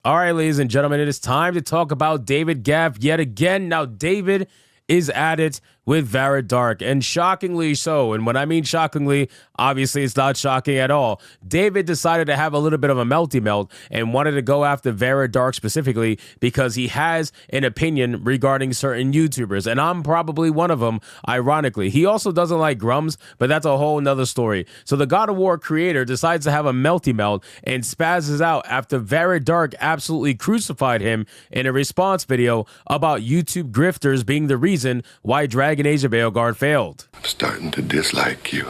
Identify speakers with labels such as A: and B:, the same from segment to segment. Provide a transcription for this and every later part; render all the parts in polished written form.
A: All right, ladies and gentlemen, it is time to talk about David Gaff yet again. Now, David is at it with VARA Dark, and shockingly so. And when I mean shockingly, obviously it's not shocking at all. David decided to have a little bit of a melty melt and wanted to go after VARA Dark specifically because he has an opinion regarding certain YouTubers, and I'm probably one of them, ironically. He also doesn't like Grums, but that's a whole nother story. So the God of War creator decides to have a melty melt and spazzes out after VARA Dark absolutely crucified him in a response video about YouTube grifters being the reason why Dragon Age of Veilguard failed.
B: I'm starting to dislike you.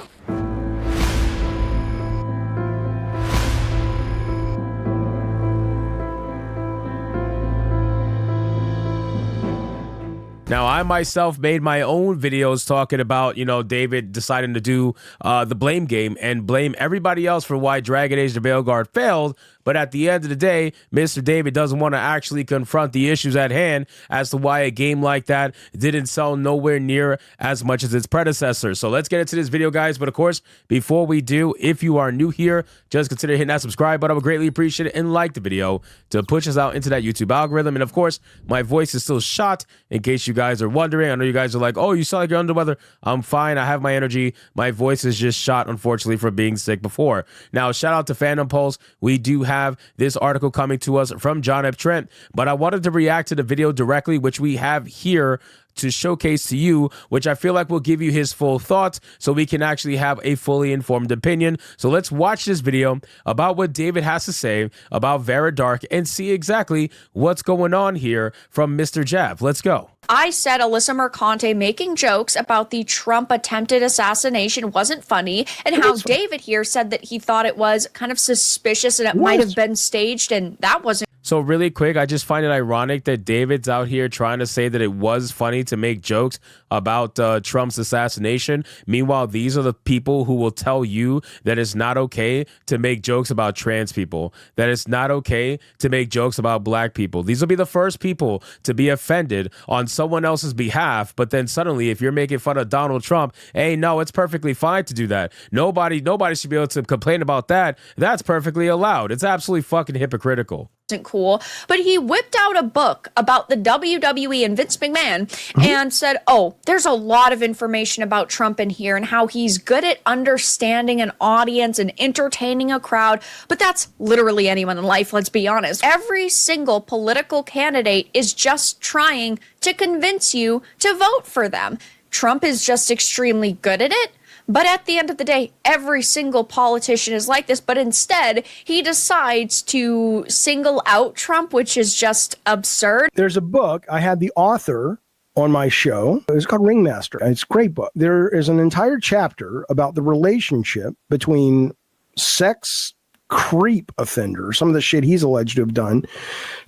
A: Now, I myself made my own videos talking about, David deciding to do the blame game and blame everybody else for why Dragon Age of Veilguard failed. But at the end of the day, Mr. David doesn't want to actually confront the issues at hand as to why a game like that didn't sell nowhere near as much as its predecessor. So let's get into this video, guys. But of course, before we do, if you are new here, just consider hitting that subscribe button. I would greatly appreciate it, and like the video to push us out into that YouTube algorithm. And of course, my voice is still shot in case you guys are wondering. I know you guys are like, oh, you sound like you're under the weather. I'm fine. I have my energy. My voice is just shot, unfortunately, from being sick before. Now, shout out to Fandom Pulse. We do have this article coming to us from John F. Trent, but I wanted to react to the video directly, which we have here to showcase to you, which I feel like will give you his full thoughts so we can actually have a fully informed opinion. So let's watch this video about what David has to say about VARA Dark and see exactly what's going on here from Mr. Jaffe. Let's go.
C: I said Alyssa Mercante making jokes about the Trump attempted assassination wasn't funny, and how David here said that he thought it was kind of suspicious and it might have been staged, and that wasn't.
A: So really quick, I just find it ironic that David's out here trying to say that it was funny to make jokes about Trump's assassination. Meanwhile, these are the people who will tell you that it's not okay to make jokes about trans people, that it's not okay to make jokes about black people. These will be the first people to be offended on someone else's behalf. But then suddenly, if you're making fun of Donald Trump, hey, no, it's perfectly fine to do that. Nobody should be able to complain about that. That's perfectly allowed. It's absolutely fucking hypocritical.
C: Cool, but he whipped out a book about the WWE and Vince McMahon and said, oh, there's a lot of information about Trump in here and how he's good at understanding an audience and entertaining a crowd. But that's literally anyone in life, let's be honest. Every single political candidate is just trying to convince you to vote for them. Trump is just extremely good at it. But at the end of the day, every single politician is like this. But instead, he decides to single out Trump, which is just absurd.
D: There's a book. I had the author on my show. It's called Ringmaster. It's a great book. There is an entire chapter about the relationship between sex creep offenders, some of the shit he's alleged to have done,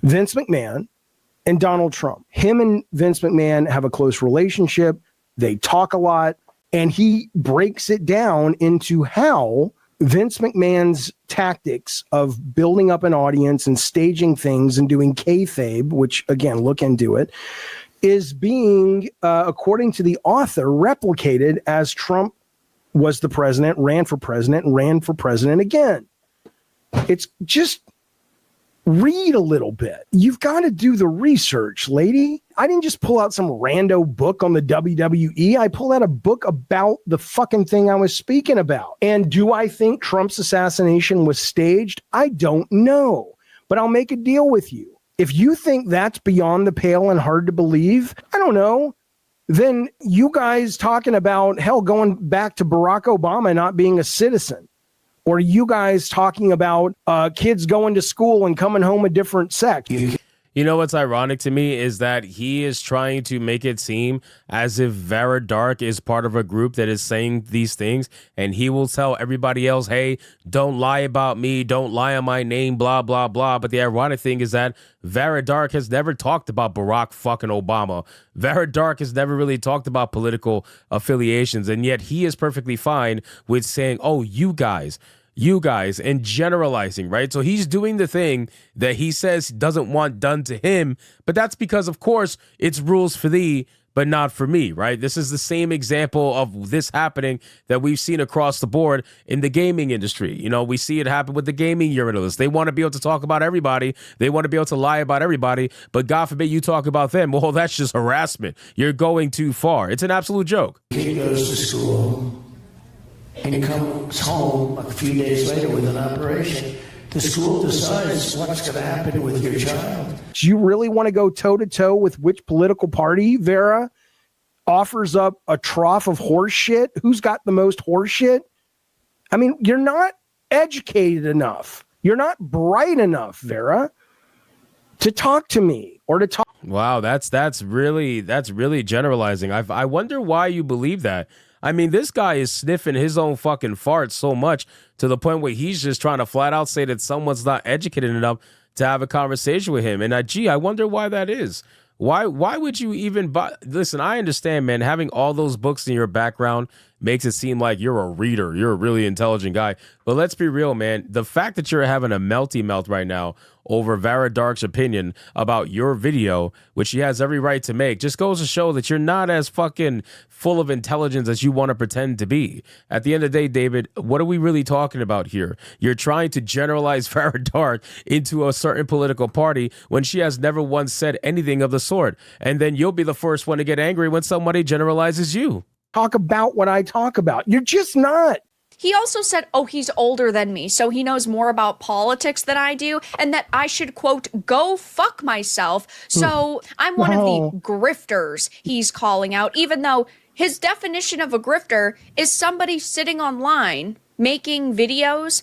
D: Vince McMahon and Donald Trump. Him and Vince McMahon have a close relationship. They talk a lot. And he breaks it down into how Vince McMahon's tactics of building up an audience and staging things and doing kayfabe, which, again, look into it, is being, according to the author, replicated as Trump was the president, ran for president again. It's just read a little bit. You've got to do the research, lady. I didn't just pull out some rando book on the WWE. I pulled out a book about the fucking thing I was speaking about. And do I think Trump's assassination was staged? I don't know. But I'll make a deal with you. If you think that's beyond the pale and hard to believe, I don't know. Then you guys talking about, hell, going back to Barack Obama not being a citizen. Or you guys talking about kids going to school and coming home a different sex.
A: You know what's ironic to me is that he is trying to make it seem as if VARA Dark is part of a group that is saying these things, and he will tell everybody else, hey, don't lie about me, don't lie on my name, blah, blah, blah. But the ironic thing is that VARA Dark has never talked about Barack fucking Obama. VARA Dark has never really talked about political affiliations, and yet he is perfectly fine with saying, oh, you guys, and generalizing, right? So he's doing the thing that he says doesn't want done to him, but that's because, of course, it's rules for thee, but not for me, right? This is the same example of this happening that we've seen across the board in the gaming industry. You know, we see it happen with the gaming journalists. They want to be able to talk about everybody. They want to be able to lie about everybody, but God forbid you talk about them. Well, that's just harassment. You're going too far. It's an absolute joke.
E: He goes to school and he comes home a few days later with an operation. The school decides what's going to happen with your child.
D: Do you really want to go toe-to-toe with which political party, Vera, offers up a trough of horse shit? Who's got the most horse shit? I mean, you're not educated enough. You're not bright enough, Vera, to talk to me or to talk.
A: Wow, that's really generalizing. I wonder why you believe that. I mean, this guy is sniffing his own fucking farts so much to the point where he's just trying to flat out say that someone's not educated enough to have a conversation with him. And I wonder why that is. Why would you even buy? Listen, I understand, man. Having all those books in your background makes it seem like you're a reader. You're a really intelligent guy. But let's be real, man. The fact that you're having a melty melt right now over VARA Dark's opinion about your video, which he has every right to make, just goes to show that you're not as fucking full of intelligence as you want to pretend to be. At the end of the day, David, what are we really talking about here? You're trying to generalize VARA Dark into a certain political party when she has never once said anything of the sort. And then you'll be the first one to get angry when somebody generalizes you.
D: Talk about what I talk about. You're just not.
C: He also said, oh, he's older than me, so he knows more about politics than I do, and that I should, quote, go fuck myself. So I'm one of the grifters he's calling out, even though his definition of a grifter is somebody sitting online making videos.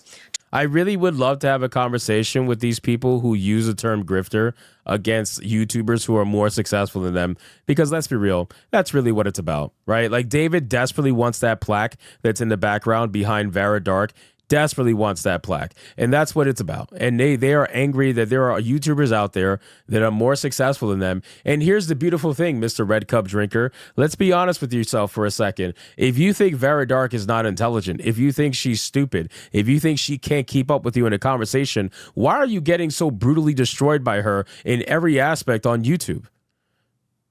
A: I really would love to have a conversation with these people who use the term grifter against YouTubers who are more successful than them, because let's be real, that's really what it's about, right? Like, David desperately wants that plaque that's in the background behind VARA Dark. Desperately wants that plaque, and that's what it's about. And they are angry that there are YouTubers out there that are more successful than them. And here's the beautiful thing, Mr. Red Cup drinker, let's be honest with yourself for a second. If you think VARA Dark is not intelligent, if you think she's stupid, if you think she can't keep up with you in a conversation, why are you getting so brutally destroyed by her in every aspect on YouTube?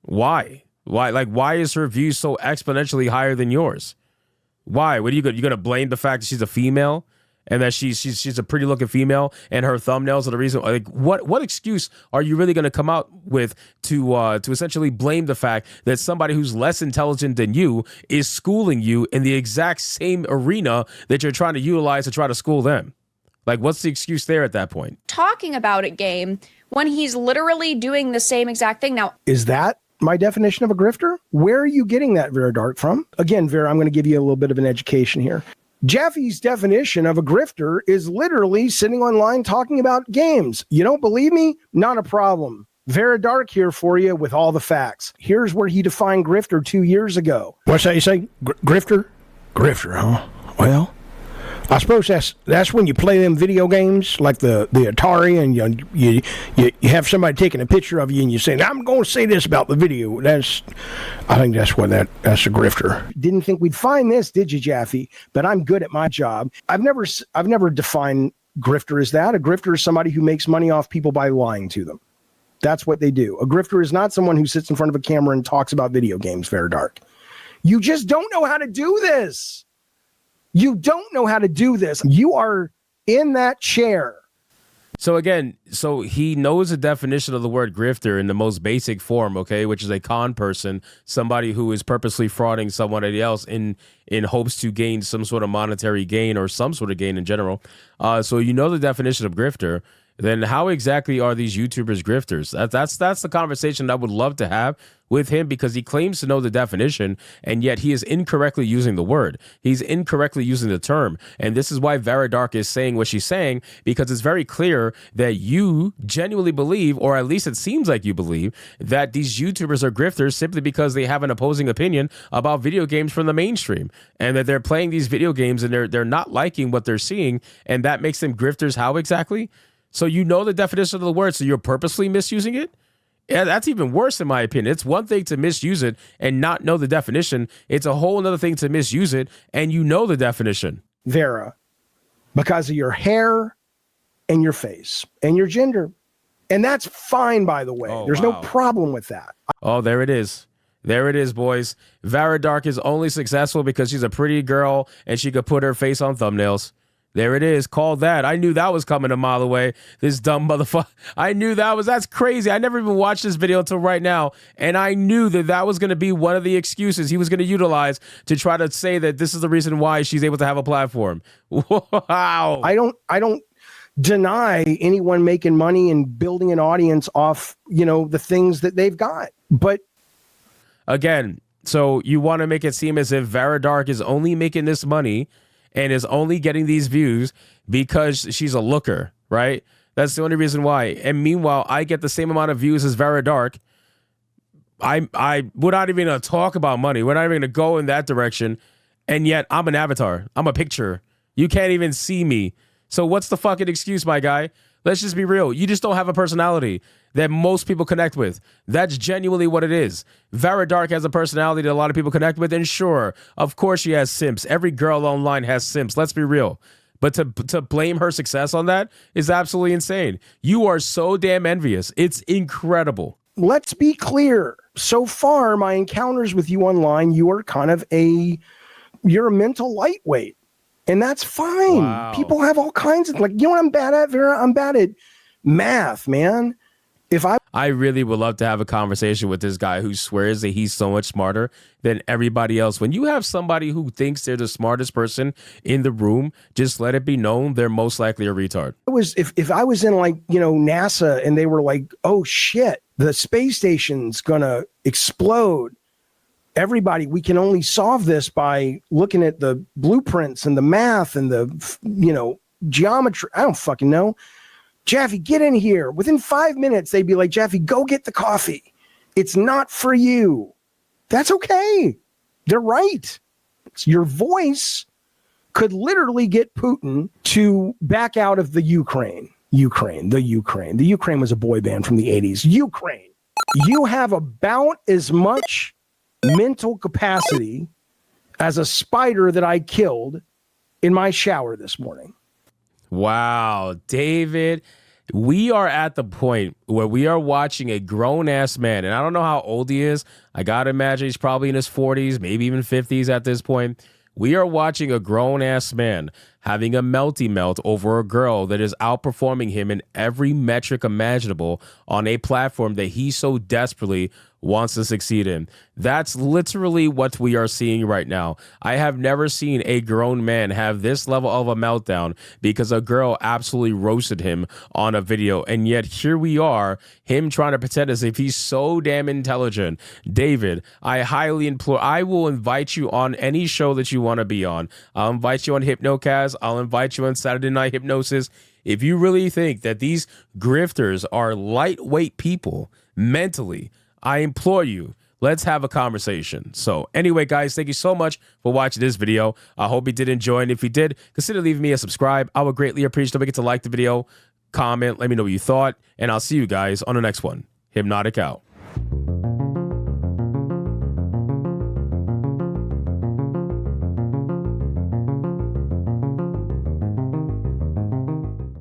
A: Why is her views so exponentially higher than yours? Why? What are you going to blame the fact that she's a female and that she's a pretty looking female and her thumbnails are the reason? Like, what excuse are you really going to come out with to essentially blame the fact that somebody who's less intelligent than you is schooling you in the exact same arena that you're trying to utilize to try to school them? Like, what's the excuse there at that point?
C: Talking about it game when he's literally doing the same exact thing. Now,
D: is that my definition of a grifter? Where are you getting that, Vera Dark, from? Again, Vera, I'm going to give you a little bit of an education here. Jaffe's definition of a grifter is literally sitting online talking about games. You don't believe me? Not a problem. Vera Dark here for you with all the facts. Here's where he defined grifter 2 years ago. What's that you say? Grifter? Grifter, huh? Well, I suppose that's when you play them video games like the Atari, and you have somebody taking a picture of you and you say, I'm going to say this about the video. I think that's a grifter. Didn't think we'd find this, did you, Jaffe? But I'm good at my job. I've never defined grifter as that. A grifter is somebody who makes money off people by lying to them. That's what they do. A grifter is not someone who sits in front of a camera and talks about video games, Vera Dark. You just don't know how to do this. You don't know how to do this. You are in that chair.
A: So again, he knows the definition of the word grifter in the most basic form, okay, which is a con person, somebody who is purposely frauding somebody else in hopes to gain some sort of monetary gain or some sort of gain in general. So you know the definition of grifter. Then how exactly are these YouTubers grifters? That's the conversation I would love to have with him, because he claims to know the definition, and yet he is incorrectly using the word. He's incorrectly using the term. And this is why VARA Dark is saying what she's saying, because it's very clear that you genuinely believe, or at least it seems like you believe, that these YouTubers are grifters simply because they have an opposing opinion about video games from the mainstream, and that they're playing these video games and they're not liking what they're seeing, and that makes them grifters. How exactly? So you know the definition of the word, so you're purposely misusing it? Yeah, that's even worse in my opinion. It's one thing to misuse it and not know the definition. It's a whole other thing to misuse it and you know the definition.
D: Vera, because of your hair and your face and your gender. And that's fine, by the way. There's no problem with that.
A: Oh, there it is. There it is, boys. Vara Dark is only successful because she's a pretty girl and she could put her face on thumbnails. There it is. Call that. I knew that was coming a mile away. This dumb motherfucker. I knew that's crazy. I never even watched this video until right now. And I knew that was going to be one of the excuses he was going to utilize to try to say that this is the reason why she's able to have a platform. Wow.
D: I don't deny anyone making money and building an audience off, the things that they've got. But
A: again, so you want to make it seem as if Vara Dark is only making this money and is only getting these views because she's a looker, right? That's the only reason why. And meanwhile, I get the same amount of views as Vara Dark. We're not even going to talk about money. We're not even going to go in that direction. And yet I'm an avatar. I'm a picture. You can't even see me. So what's the fucking excuse, my guy? Let's just be real. You just don't have a personality that most people connect with. That's genuinely what it is. Vara Dark has a personality that a lot of people connect with, and sure, of course she has simps. Every girl online has simps. Let's be real. But to blame her success on that is absolutely insane. You are so damn envious. It's incredible.
D: Let's be clear. So far, my encounters with you online, you are kind of you're a mental lightweight. And that's fine.
A: Wow.
D: People have all kinds of, what I'm bad at, Vera? I'm bad at math, man.
A: I really would love to have a conversation with this guy who swears that he's so much smarter than everybody else. When you have somebody who thinks they're the smartest person in the room, just let it be known they're most likely a retard.
D: If I was in NASA and they were like, oh shit, the space station's gonna explode. Everybody, we can only solve this by looking at the blueprints and the math and the, geometry. I don't fucking know. Jaffe, get in here. Within 5 minutes, they'd be like, Jaffe, go get the coffee. It's not for you. That's okay. They're right. Your voice could literally get Putin to back out of the Ukraine. The Ukraine was a boy band from the 80s. Ukraine. You have about as much mental capacity as a spider that I killed in my shower this morning.
A: Wow, David, we are at the point where we are watching a grown-ass man, and I don't know how old he is. I gotta imagine he's probably in his 40s, maybe even 50s at this point. We are watching a grown-ass man having a melty melt over a girl that is outperforming him in every metric imaginable on a platform that he so desperately wants to succeed in. That's literally what we are seeing right now. I have never seen a grown man have this level of a meltdown because a girl absolutely roasted him on a video. And yet here we are, him trying to pretend as if he's so damn intelligent. David, I highly implore, I will invite you on any show that you want to be on. I'll invite you on Hypnocast. I'll invite you on Saturday Night Hypnosis. If you really think that these grifters are lightweight people mentally, I implore you, let's have a conversation. So anyway, guys, thank you so much for watching this video. I hope you did enjoy. And if you did, consider leaving me a subscribe. I would greatly appreciate it. Don't forget to like the video, comment, let me know what you thought. And I'll see you guys on the next one. Hypnotic out.